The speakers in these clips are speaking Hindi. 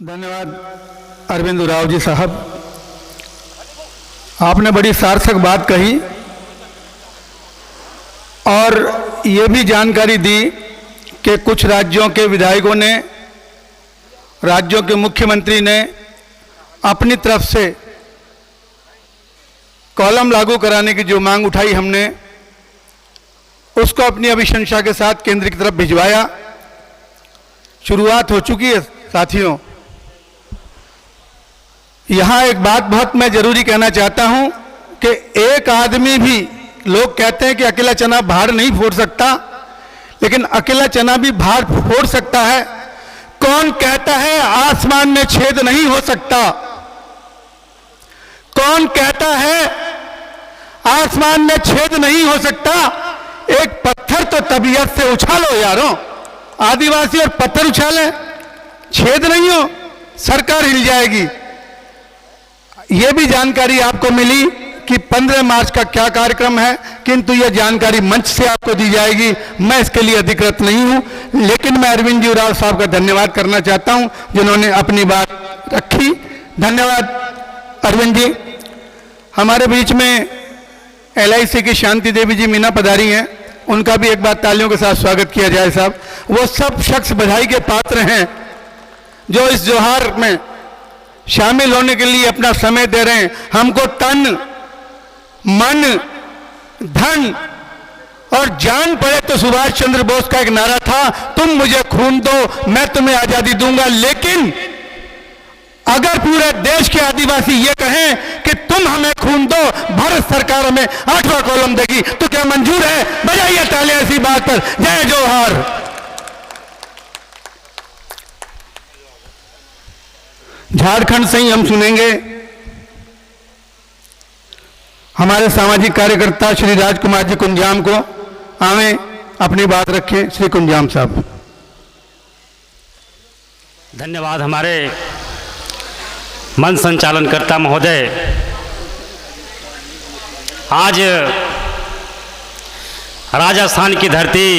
धन्यवाद अरविंद उरांव जी साहब, आपने बड़ी सार्थक बात कही और ये भी जानकारी दी कि कुछ राज्यों के विधायकों ने, राज्यों के मुख्यमंत्री ने अपनी तरफ से कॉलम लागू कराने की जो मांग उठाई, हमने उसको अपनी अभिशंसा के साथ केंद्र की तरफ भिजवाया। शुरुआत हो चुकी है साथियों। यहाँ एक बात बहुत मैं जरूरी कहना चाहता हूँ कि एक आदमी भी, लोग कहते हैं कि अकेला चना भार नहीं फोड़ सकता, लेकिन अकेला चना भी भार फोड़ सकता है। कौन कहता है आसमान में छेद नहीं हो सकता? कौन कहता है आसमान में छेद नहीं हो सकता? एक पत्थर तो तबीयत से उछालो यारों, आदिवासी और पत्थर उछालें, छेद नहीं हो, सरकार हिल जाएगी। यह भी जानकारी आपको मिली कि 15 मार्च का क्या कार्यक्रम है, किंतु यह जानकारी मंच से आपको दी जाएगी। मैं इसके लिए अधिकृत नहीं हूं, लेकिन मैं अरविंद जी उरांव साहब का धन्यवाद करना चाहता हूं जिन्होंने अपनी बात रखी। धन्यवाद अरविंद जी। हमारे बीच में LIC की शांति देवी जी मीना पधारी हैं, उनका भी एक बार तालियों के साथ स्वागत किया जाए साहब। वो सब शख्स बधाई के पात्र हैं जो इस त्योहार में शामिल होने के लिए अपना समय दे रहे हैं। हमको तन, मन, धन और जान पड़े तो सुभाष चंद्र बोस का एक नारा था, तुम मुझे खून दो मैं तुम्हें आजादी दूंगा। लेकिन अगर पूरे देश के आदिवासी ये कहें कि तुम हमें खून दो, भारत सरकार हमें 8वां कॉलम देगी, तो क्या मंजूर है? बजाइए तालियां इसी बात पर। जय जोहार। झारखंड से ही हम सुनेंगे हमारे सामाजिक कार्यकर्ता श्री राजकुमार जी कुंजाम को। आवे अपनी बात रखें श्री कुंजाम साहब। धन्यवाद हमारे मंच संचालनकर्ता महोदय। आज राजस्थान की धरती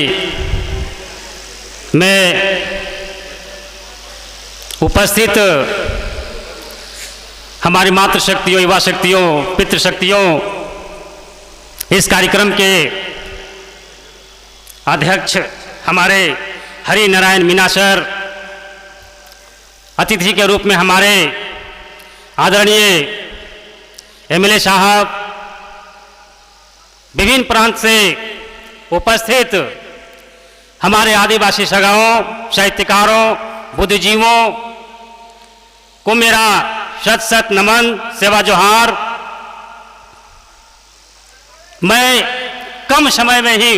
में उपस्थित हमारी मातृशक्तियों, युवा शक्तियों, पितृशक्तियों, इस कार्यक्रम के अध्यक्ष हमारे हरि नारायण मीना सर, अतिथि के रूप में हमारे आदरणीय MLA साहब, विभिन्न प्रांत से उपस्थित हमारे आदिवासी सगाओं, साहित्यकारों, बुद्धिजीवों को मेरा शत शत नमन, सेवा जोहार। मैं कम समय में ही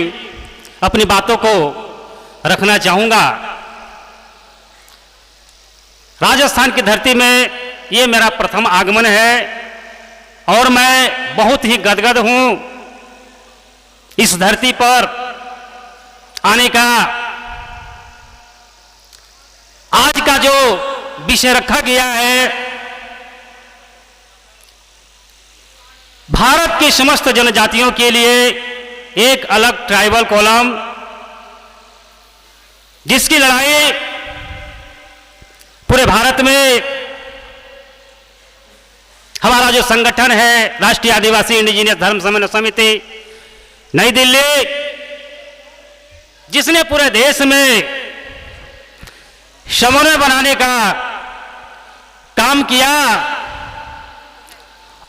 अपनी बातों को रखना चाहूँगा। राजस्थान की धरती में ये मेरा प्रथम आगमन है और मैं बहुत ही गदगद हूँ इस धरती पर आने का। आज का जो विषय रखा गया है, भारत की समस्त जनजातियों के लिए एक अलग ट्राइबल कॉलम, जिसकी लड़ाई पूरे भारत में हमारा जो संगठन है राष्ट्रीय आदिवासी इंडिजिनियस धर्म समन्वय समिति नई दिल्ली, जिसने पूरे देश में समन्वय बनाने का काम किया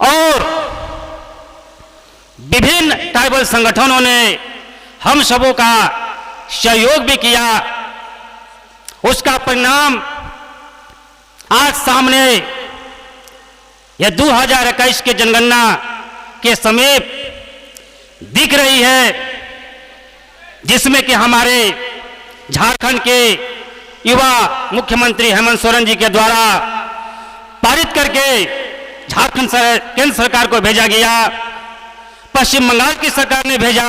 और विभिन्न ट्राइबल संगठनों ने हम सबों का सहयोग भी किया। उसका परिणाम आज सामने यह 2021 के जनगणना के समीप दिख रही है, जिसमें कि हमारे झारखंड के युवा मुख्यमंत्री हेमंत सोरेन जी के द्वारा पारित करके झारखंड केंद्र सरकार को भेजा गया, पश्चिम बंगाल की सरकार ने भेजा,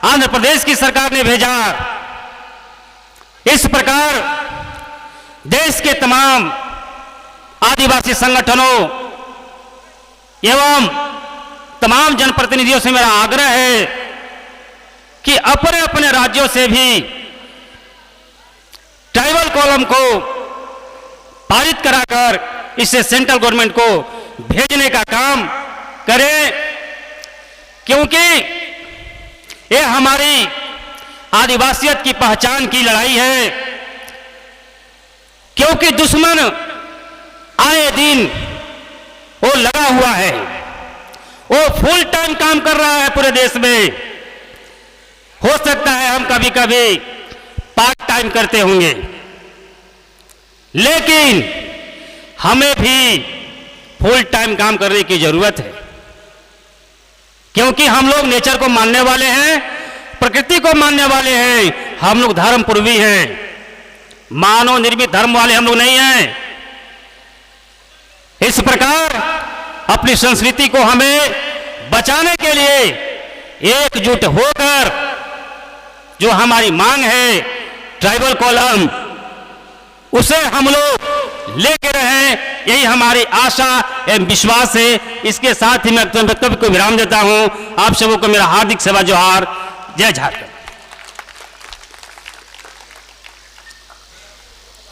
आंध्र प्रदेश की सरकार ने भेजा। इस प्रकार देश के तमाम आदिवासी संगठनों एवं तमाम जनप्रतिनिधियों से मेरा आग्रह है कि अपने अपने राज्यों से भी ट्राइबल कॉलम को पारित कराकर इसे सेंट्रल गवर्नमेंट को भेजने का काम करें, क्योंकि ये हमारी आदिवासियत की पहचान की लड़ाई है। क्योंकि दुश्मन आए दिन वो लगा हुआ है, वो फुल टाइम काम कर रहा है पूरे देश में। हो सकता है हम कभी कभी पार्ट टाइम करते होंगे, लेकिन हमें भी फुल टाइम काम करने की जरूरत है, क्योंकि हम लोग नेचर को मानने वाले हैं, प्रकृति को मानने वाले हैं। हम लोग धर्म पूर्वी हैं, मानव निर्मित धर्म वाले हम लोग नहीं हैं। इस प्रकार अपनी संस्कृति को हमें बचाने के लिए एकजुट होकर जो हमारी मांग है ट्राइबल कॉलम, उसे हम लोग लेके रहें, यही हमारी आशा एवं विश्वास है। इसके साथ ही मैं अपने वक्तव्य को विराम देता हूं। आप सबों को मेरा हार्दिक सेवा जोहार। जय झारखंड।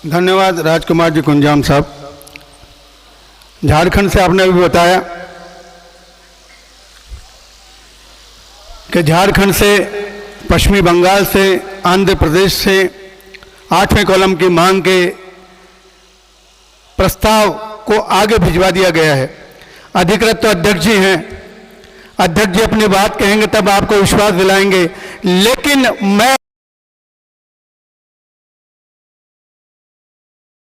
धन्यवाद राजकुमार जी कुंजाम साहब। झारखंड से आपने भी बताया कि झारखंड से, पश्चिमी बंगाल से, आंध्र प्रदेश से 8वें कॉलम की मांग के प्रस्ताव को आगे भिजवा दिया गया है। अधिकृत तो अध्यक्ष जी हैं, अध्यक्ष जी अपनी बात कहेंगे तब आपको विश्वास दिलाएंगे, लेकिन मैं